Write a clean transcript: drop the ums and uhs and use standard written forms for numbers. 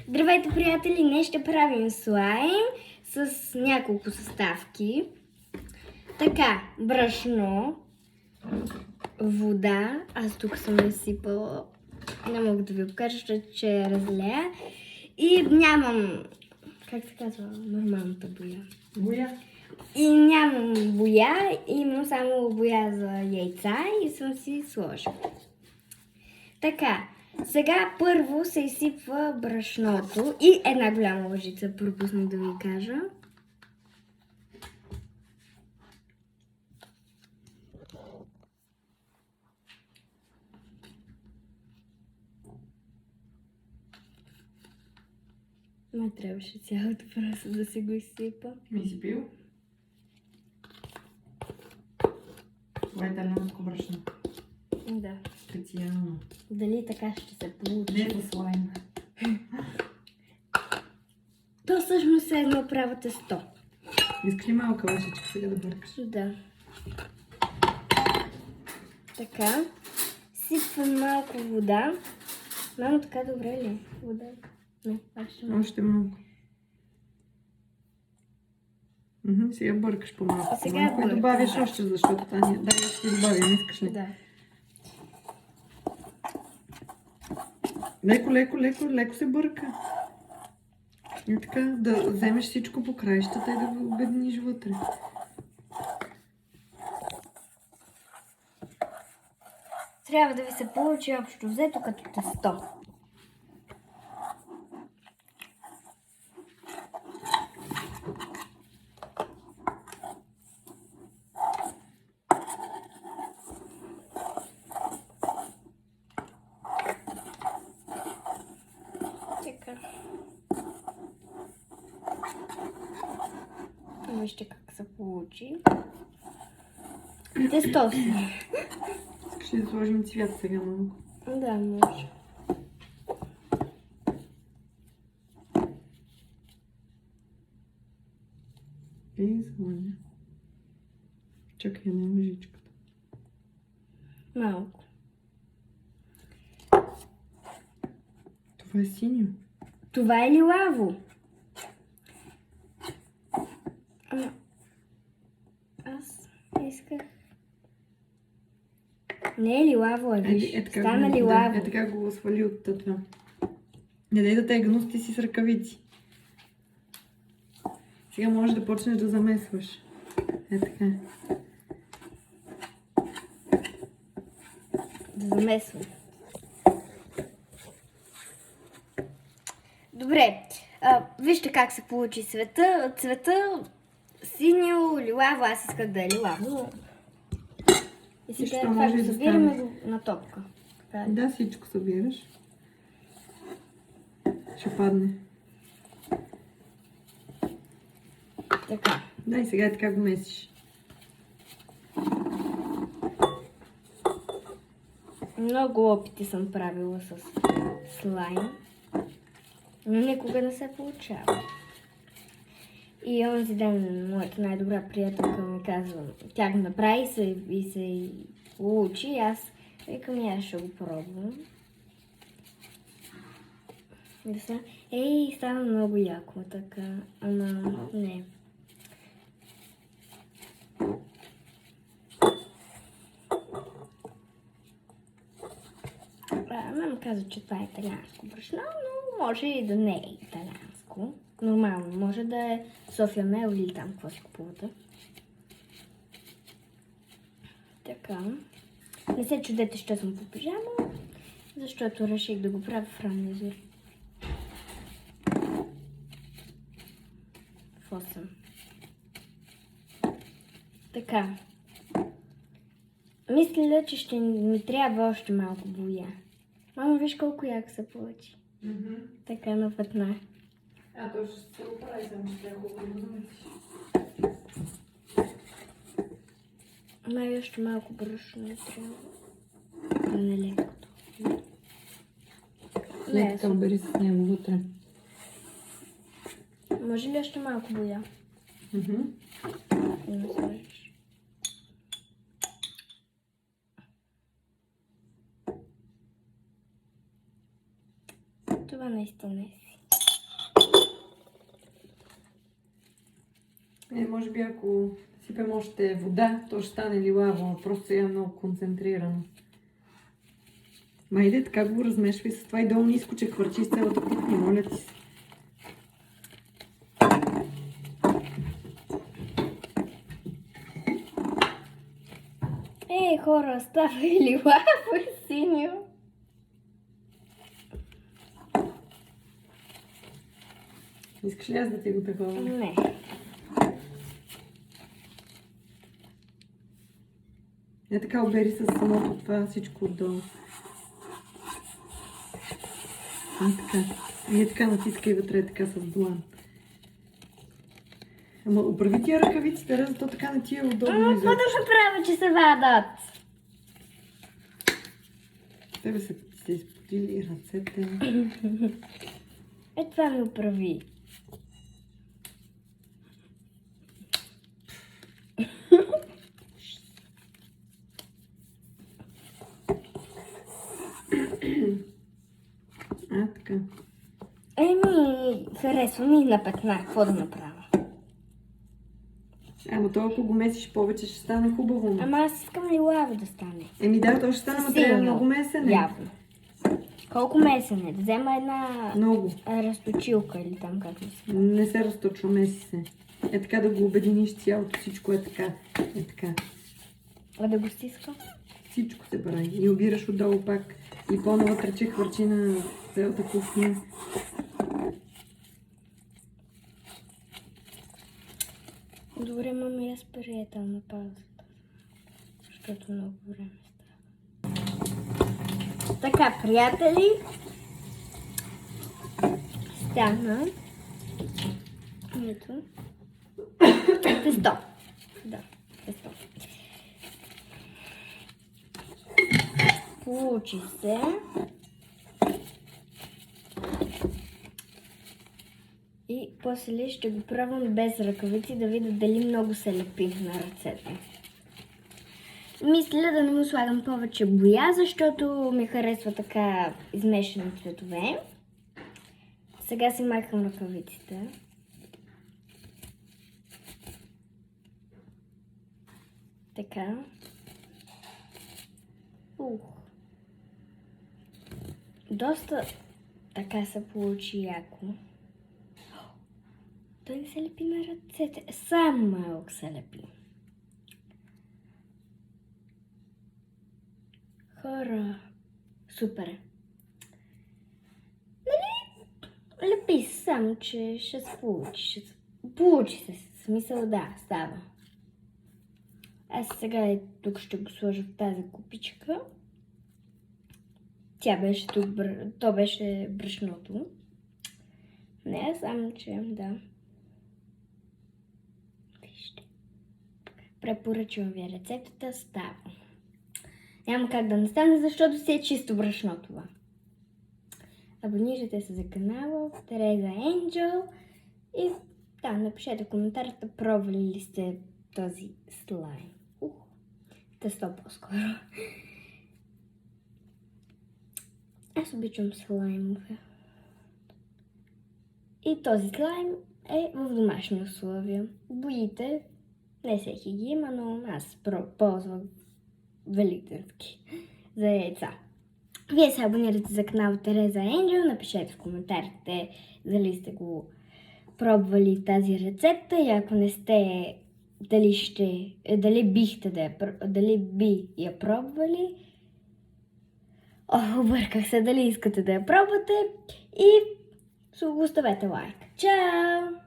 Здравейте, приятели! Днес ще правим слайм с няколко съставки. Така, брашно, вода. Аз тук съм насипала. Не мога да ви покажа, защото ще я разлея. И нямам, как се казва, нормалната боя. Боя. И нямам боя, имам само боя за яйца и съм си сложила. Така, сега първо се изсипва брашното и една голяма лъжица, пропуснах да ви кажа. Не трябваше цялото просто да се го изсипа. Ми си пил? Това е италианско брашно. Да. Специално. Дали така ще се получи? Не за слайм. То всъщност е едно право тесто. Искаш ли малка лъжичка сега да бъркаш? Да. Така. Сипвам малко вода. Мамо, така добре ли е? Вода? Не, още малко. Още малко. Сега бъркаш по-малко. Сега Малко и бъркам, добавяш да. още, защото Таня... Да, аз ще добавя, не искаш ли? Да. Леко се бърка. И така, да вземеш всичко по краищата и да го обедниш вътре. Трябва да ви се получи общо взето като тесто. Така. Вижте как се получи. Тесто си. Искаш ли да сложим цвят сега малко? Да, може. И звъня. Чакай, я няма лъжичката. Малко. Това е синьо. Това е лилаво. Ама аз исках... Не е лилаво, виж. Стана лилаво. Е така го свали от това. Не дай да те гнусти си с ръкавици. Сега можеш да почнеш да замесваш. Е така. Да замесвам. Добре. Вижте как се получи цвета. Цвета синьо, лилаво. Аз исках да е лилаво. И сега Нищо, това може го и да събираме стане. на топка. Да, всичко събираш. Ще падне. Така. Да, и сега така го месиш. Много опити съм правила с слайм, но никога не се получава. И онзи ден моята най-добра приятелка ми казва, тя го направи и се получи. И аз викам, аз ще го пробвам. Стана много яко, така, ама не. Мама каза, че това е италианско брашно, но може и да не е италианско. Нормално, може да е София Мел или там какво си купувате. Така. Не се чудете, що съм по пижама, защото реших да го правя в ранния зор. В 8. Така. Мисля, че ще ми трябва още малко боя. Мамо, виж колко яко се получи. Така на пътна. То ще се оправи, само че трябва хубаво да замесиш. Май още малко брашно трябва. Да не лекото. Не, така бери с него вътре. Може ли още малко боя? Да не сложиш. Това наистина е си. Може би ако сипем още вода, то ще стане лилаво, просто сега е много концентрирано. Майде, така го размешвай с това и долу ниско, че хвърчи с цялата кухня, моля ти се. Хора, става и лилаво и синьо. Искаш ли аз да ти го такова? Не. Не така обери с самото това всичко отдолу. Така. И така натискай вътре, така с длан. Ама оправи тия ръкавици, Тереза, то така не ти е удобно. Какво да ще правя, че се вадат? Тебе са се изпотили ръцете. Това ми оправи. Така. Харесва ми на петна. Какво да направя? Ама то ако го месиш повече, ще стане хубаво. Ама аз искам лилаво да стане. Да, то ще стане, ама трябва много месене. Явно. Колко месене? Да взема една Много. разточилка или там как ли се. Не се разточва, меси се. Така да го обединиш цялото, всичко е така. Така. А да го стиска? Всичко се прави. И обираш отдолу пак. И по-навътре, че хвърчи на цялата кухня. Добре, мама, аз приятел на паузата. Защото много време става. Така, приятели. Стана. Ето. Тесто. Да, тесто. Получи се. И после ще го пробвам без ръкавици да видя дали много се лепи на ръцете. Мисля да не му слагам повече боя, защото ми харесва така измешани цветове. Сега си махам ръкавиците. Така. Доста така се получи яко. Той не се лепи на ръцете. Само малък се лепи. Хора. Супер. Нали? Лепи се, само че ще се получи. Получи се. В смисъл да, става. Аз сега тук ще го сложа в тази купичка. Тя беше тук, то беше брашното. Не, само че да. Вижте. Препоръчвам ви рецептата, става. Няма как да не стане, защото си е чисто брашно това. Абонирайте се за канала Тереза Енджел и там напишете в коментарите пробвали ли сте този слайм. Тесто по-скоро. Аз обичам слаймове. И този слайм е в домашни условия. Боите, не всеки ги има, но аз ползвам великденски за яйца. Вие се абонирате за канал Тереза Енджел, напишете в коментарите дали сте го пробвали тази рецепта и ако не сте, дали би я пробвали. Обърках се, дали искате да я пробвате и оставете лайк. Чао!